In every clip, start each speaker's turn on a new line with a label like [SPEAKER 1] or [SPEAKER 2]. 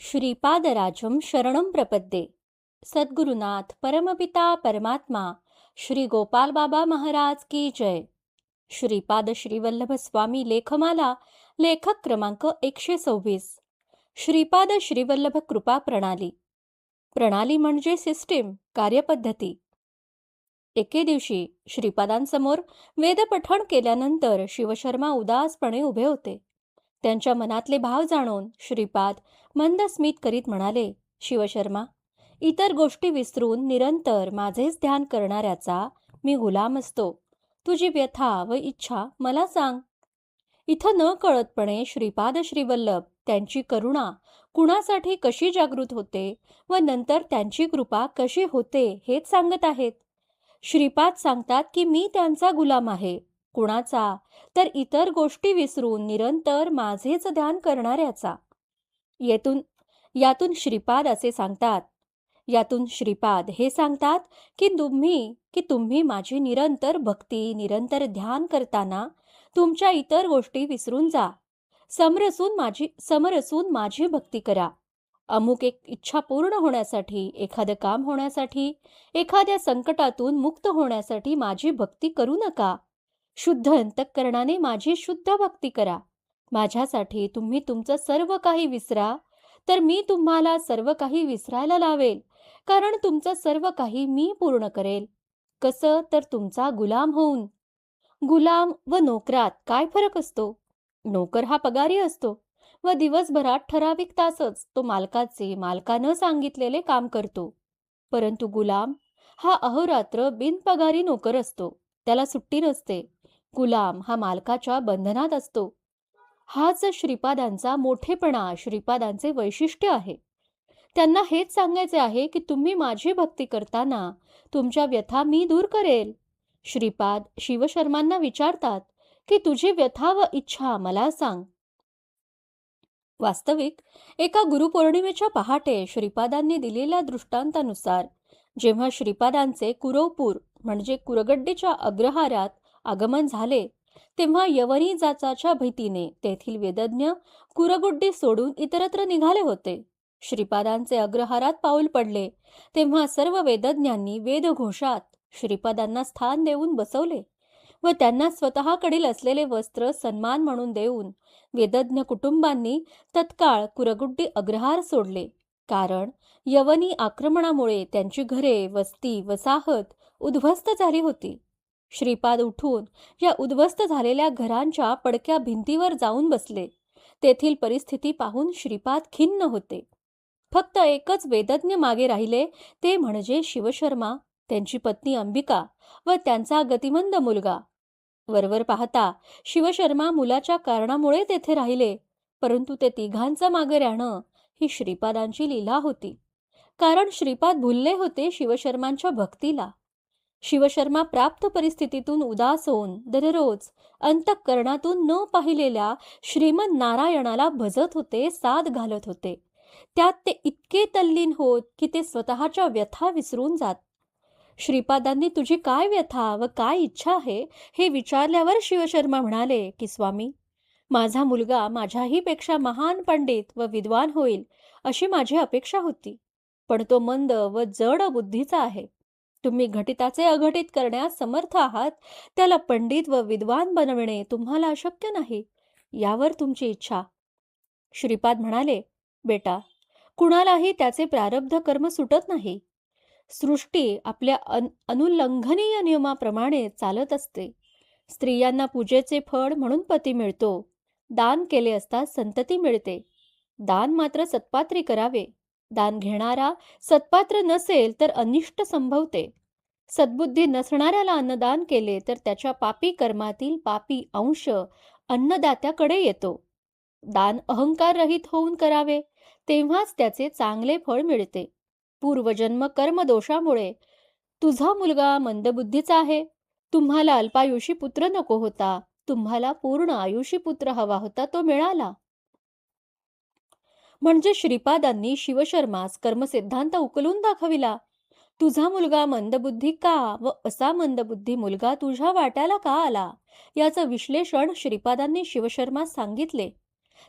[SPEAKER 1] श्रीपादराजं शरणं प्रपद्ये. सद्गुरुनाथ परमपिता परमात्मा श्री गोपाल बाबा महाराज की जय. श्रीपाद श्रीवल्लभ स्वामी लेखमाला, लेखक क्रमांक 126. श्रीपाद श्रीवल्लभ कृपा प्रणाली. प्रणाली म्हणजे सिस्टीम, कार्यपद्धती. एके दिवशी श्रीपादांसमोर वेदपठण केल्यानंतर शिवशर्मा उदासपणे उभे होते. त्यांच्या मनातले भाव जाणून श्रीपाद मंद स्मित करीत म्हणाले, शिवशर्मा, इतर गोष्टी विसरून निरंतर माझेच ध्यान करणाऱ्याचा मी गुलाम असतो. तुझी व्यथा व इच्छा मला सांग. इथं न कळतपणे श्रीपाद श्रीवल्लभ त्यांची करुणा कुणासाठी कशी जागृत होते व नंतर त्यांची कृपा कशी होते हेच सांगत आहेत. श्रीपाद सांगतात की मी त्यांचा गुलाम आहे. कुणाचा? तर इतर गोष्टी विसरून निरंतर माझेच ध्यान करणाऱ्याचा. यातून श्रीपाद असे सांगतात, यातून श्रीपाद हे सांगतात की तुम्ही माझी निरंतर भक्ती, निरंतर ध्यान करताना तुमच्या इतर गोष्टी विसरून जा. समरसून माझी भक्ती करा. अमुक एक इच्छा पूर्ण होण्यासाठी, एखादं काम होण्यासाठी, एखाद्या संकटातून मुक्त होण्यासाठी माझी भक्ती करू नका. शुद्ध अंतःकरणाने माझी शुद्ध भक्ती करा. माझ्यासाठी तुम्ही तुमचं सर्व काही विसरा, तर मी तुम्हाला सर्व काही विसरायला लावेल. कारण तुमचं सर्व काही मी पूर्ण करेल. कसं? तर तुमचा गुलाम होऊन. गुलाम व नोकरात काय फरक असतो? नोकर हा पगारी असतो व दिवसभरात ठराविक तासच तो मालकानं सांगितलेले काम करतो. परंतु गुलाम हा अहोरात्र बिनपगारी नोकर असतो. त्याला सुट्टी नसते. गुलाम हा मालकाच्या बंधनात असतो. हाच श्रीपादांचा मोठेपणा, श्रीपादांचे वैशिष्ट्य आहे. त्यांना हेच सांगायचे आहे की तुम्ही माझी भक्ती करताना तुमच्या व्यथा मी दूर करेल. श्रीपाद शिवशर्मांना विचारतात की तुझी व्यथा व इच्छा मला सांग. वास्तविक एका गुरुपौर्णिमेच्या पहाटे श्रीपादांनी दिलेल्या दृष्टांतानुसार जेव्हा श्रीपादांचे कुरवपूर म्हणजे कुरगड्डीच्या अग्रहारात आगमन झाले, तेव्हा यवनी जाचाच्या भीतीने तेथील वेदज्ञ कुरगुड्डी सोडून इतरत्र निघाले होते. श्रीपादांचे अग्रहारात पाऊल पडले तेव्हा सर्व वेदज्ञांनी वेदघोषात श्रीपादांना स्थान देऊन बसवले व त्यांना स्वतःकडील असलेले वस्त्र सन्मान म्हणून देऊन वेदज्ञ कुटुंबांनी तत्काळ कुरगुड्डी अग्रहार सोडले. कारण यवनी आक्रमणामुळे त्यांची घरे, वस्ती, वसाहत उद्ध्वस्त झाली होती. श्रीपाद उठून या उद्ध्वस्त झालेल्या घरांच्या पडक्या भिंतीवर जाऊन बसले. तेथील परिस्थिती पाहून श्रीपाद खिन्न होते. फक्त एकच वेदज्ञ मागे राहिले, ते म्हणजे शिवशर्मा, त्यांची पत्नी अंबिका व त्यांचा गतिमंद मुलगा. वरवर पाहता शिवशर्मा मुलाच्या कारणामुळे तेथे राहिले, परंतु ते तिघांचं मागे राहणं ही श्रीपादांची लीला होती. कारण श्रीपाद भुलले होते शिवशर्मांच्या भक्तीला. शिवशर्मा प्राप्त परिस्थितीतून उदास होऊन दररोज अंतःकरणातून न पाहिलेल्या श्रीमन नारायणाला भजत होते, साद घालत होते. त्यात ते इतके तल्लीन होत की ते स्वतःच्या व्यथा विसरून जात. श्रीपादांनी तुझी काय व्यथा व काय इच्छा आहे हे विचारल्यावर शिवशर्मा म्हणाले की स्वामी, माझा मुलगा माझ्याही पेक्षा महान पंडित व विद्वान होईल अशी माझी अपेक्षा होती. पण तो मंद व जड बुद्धीचा आहे. तुम्ही घटिताचे अघटित करण्यास समर्थ आहात, त्याला पंडित व विद्वान बनविणे तुम्हाला अशक्य नाही. यावर तुमची इच्छा. श्रीपाद म्हणाले, बेटा, कुणालाही त्याचे प्रारब्ध कर्म सुटत नाही. सृष्टी आपल्या अनुल्लंघनीय नियमाप्रमाणे चालत असते. स्त्रियांना पूजेचे फळ म्हणून पती मिळतो. दान केले असता संतती मिळते. दान मात्र सत्पात्री करावे. दान घेणारा सत्पात्र नसेल तर अनिष्ट संभवते. सद्बुद्धी नसणाऱ्याला अन्नदान केले तर त्याच्या पापी कर्मातील पापी अंश अन्नदात्याकडे येतो. दान अहंकार रहित होऊन करावे, तेव्हाच त्याचे चांगले फळ मिळते. पूर्वजन्म कर्मदोषामुळे तुझा मुलगा मंदबुद्धीचा आहे. तुम्हाला अल्पायुषी पुत्र नको होता, तुम्हाला पूर्ण आयुषी पुत्र हवा होता, तो मिळाला. म्हणजे श्रीपादांनी शिवशर्मास कर्मसिद्धांत उकलून दाखविला. तुझा मुलगा मंदबुद्धी का व असा मंदबुद्धी मुलगा तुझ्या वाट्याला का आला, याचं विश्लेषण श्रीपादांनी शिवशर्मास सांगितले.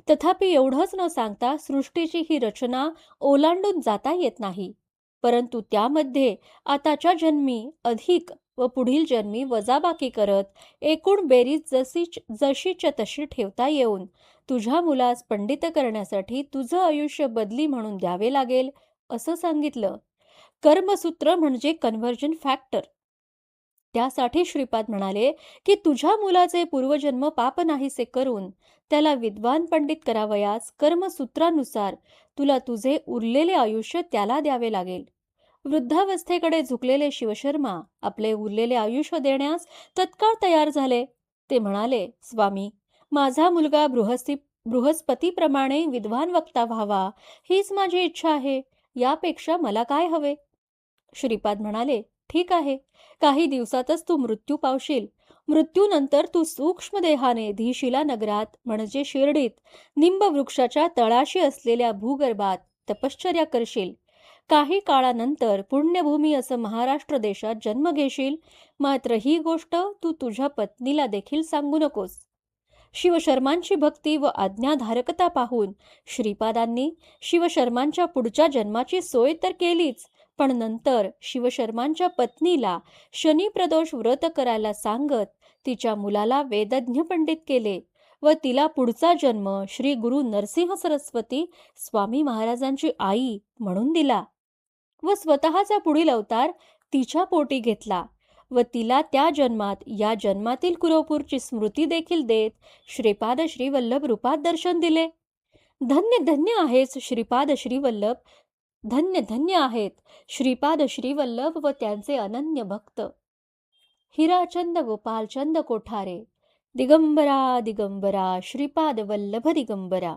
[SPEAKER 1] तथापि एवढंच न सांगता सृष्टीची ही रचना ओलांडून जाता येत नाही, परंतु त्यामध्ये आताच्या जन्मी अधिक व पुढील जन्मी वजाबाकी करत एकूण बेरीज जशीच्या तशी ठेवता येऊन तुझ्या मुलास पंडित करण्यासाठी तुझं आयुष्य बदली म्हणून द्यावे लागेल असं सांगितलं. कर्मसूत्र म्हणजे कन्व्हर्जन फॅक्टर. त्यासाठी श्रीपाद म्हणाले की तुझ्या मुलाचे पूर्वजन्म पाप नाहीसे करून त्याला विद्वान पंडित करावयास कर्मसूत्रानुसार तुला तुझे उरलेले आयुष्य त्याला द्यावे लागेल. वृद्धावस्थेकडे झुकलेले शिवशर्मा आपले उरलेले आयुष्य देण्यास तत्काळ तयार झाले. ते म्हणाले, स्वामी, माझा मुलगा बृहस्पतीप्रमाणे विद्वान वक्ता व्हावा हीच माझी इच्छा आहे. यापेक्षा मला काय हवे? श्रीपाद म्हणाले, ठीक आहे, काही दिवसातच तू मृत्यू पावशील. मृत्यूनंतर तू सूक्ष्म देहाने धीशिला नगरात म्हणजे शिर्डीत निंब वृक्षाच्या तळाशी असलेल्या भूगर्भात तपश्चर्या करशील. काही काळानंतर पुण्यभूमी असं महाराष्ट्र देशात जन्म घेशील. मात्र ही गोष्ट तू तुझ्या पत्नीला देखील सांगू नकोस. शिवशर्मांची भक्ती व आज्ञाधारकता पाहून श्रीपादांनी शिवशर्मांच्या पुढच्या जन्माची सोय तर केलीच, पण नंतर शिवशर्मांच्या पत्नीला शनिप्रदोष व्रत करायला सांगत तिच्या मुलाला वेदज्ञ पंडित केले व तिला पुढचा जन्म श्री गुरु नरसिंह सरस्वती स्वामी महाराजांची आई म्हणून दिला व स्वतःचा पुढील अवतार तिच्या पोटी घेतला व तिला त्या जन्मात या जन्मातील कुरवपूरची स्मृती देखील देत श्रीपाद श्रीवल्लभ रूपात दर्शन दिले. धन्य धन्य आहेस श्रीपाद श्रीवल्लभ, धन्य धन्य आहेत श्रीपाद श्रीवल्लभ व त्यांचे अनन्य भक्त. हिराचंद गोपालचंद कोठारे. दिगंबरा दिगंबरा श्रीपाद वल्लभ दिगंबरा.